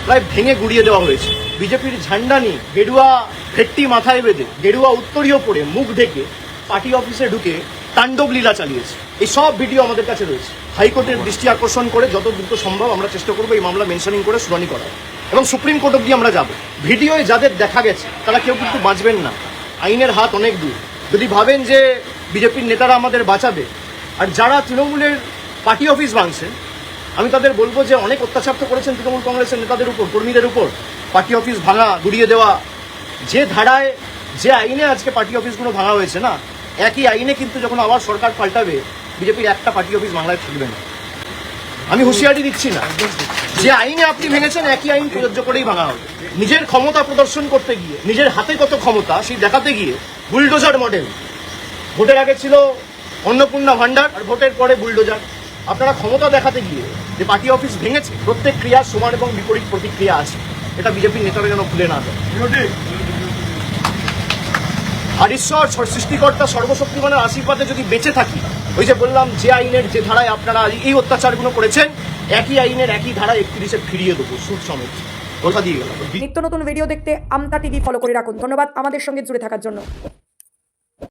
প্রায় ভেঙে গুড়িয়ে দেওয়া হয়েছে। বিজেপির ঝান্ডা নিয়ে গেরুয়া ভেট্টি মাথায় বেঁধে গেরুয়া উত্তরীয় পরে মুখ ঢেকে পার্টি অফিসে ঢুকে তাণ্ডব লীলা চালিয়েছে। এই সব ভিডিও আমাদের কাছে রয়েছে। হাইকোর্টের দৃষ্টি আকর্ষণ করে যত দ্রুত সম্ভব আমরা চেষ্টা করবো এই মামলা মেনশনিং করে শুনানি করার, এবং সুপ্রিম কোর্ট অব্দি আমরা যাব। ভিডিওয়ে যাদের দেখা গেছে তারা কেউ কিন্তু বাঁচবেন না, আইনের হাত অনেক দূর। যদি ভাবেন যে বিজেপির নেতারা আমাদের বাঁচাবে, আর যারা তৃণমূলের পার্টি অফিস ভাঙছেন, আমি তাদের বলবো যে অনেক অত্যাচার তো করেছেন তৃণমূল কংগ্রেসের নেতাদের উপর, কর্মীদের উপর। পার্টি অফিস ভাঙা, গুড়িয়ে দেওয়া, যে ধারায় যে আইনে আজকে পার্টি অফিসগুলো ভাঙা হয়েছে না, একই আইনে কিন্তু যখন আবার সরকার পাল্টাবে বিজেপির একটা পার্টি অফিস বাংলায় থাকবে না। আমি হুঁশিয়ারি দিচ্ছি না, যে আইনে আপনি ভেঙেছেন একই আইন প্রযোজ্য করেই ভাঙা হবে। নিজের ক্ষমতা প্রদর্শন করতে গিয়ে, নিজের হাতে কত ক্ষমতা সেই দেখাতে গিয়ে বুলডোজার মডেল। ভোটের আগে ছিল অন্নপূর্ণা ভান্ডার, আর ভোটের পরে বুলডোজার। আপনারা ক্ষমতা দেখাতে গিয়ে যে পার্টি অফিস ভেঙেছে, প্রত্যেক ক্রিয়ার সমান এবং বিপরীত প্রতিক্রিয়া আছে, এটা বিজেপির নেতারা যেন ভুলে না যায়। আর ঈশ্বর সৃষ্টিকর্তা সর্বশক্তিমানের আশীর্বাদে যদি বেঁচে থাকি, ওই যে বললাম যে আইনের যে ধারায় আপনারা এই অত্যাচারগুলো করেছেন, একই আইনের একই ধারায় 31-এ ফিরিয়ে দেবো, সুদ সমেত। কথা দিয়ে গেলাম। নিত্য নতুন ভিডিও দেখতে আমতা টিভি ফলো করে রাখুন। ধন্যবাদ আমাদের সঙ্গে জুড়ে থাকার জন্য।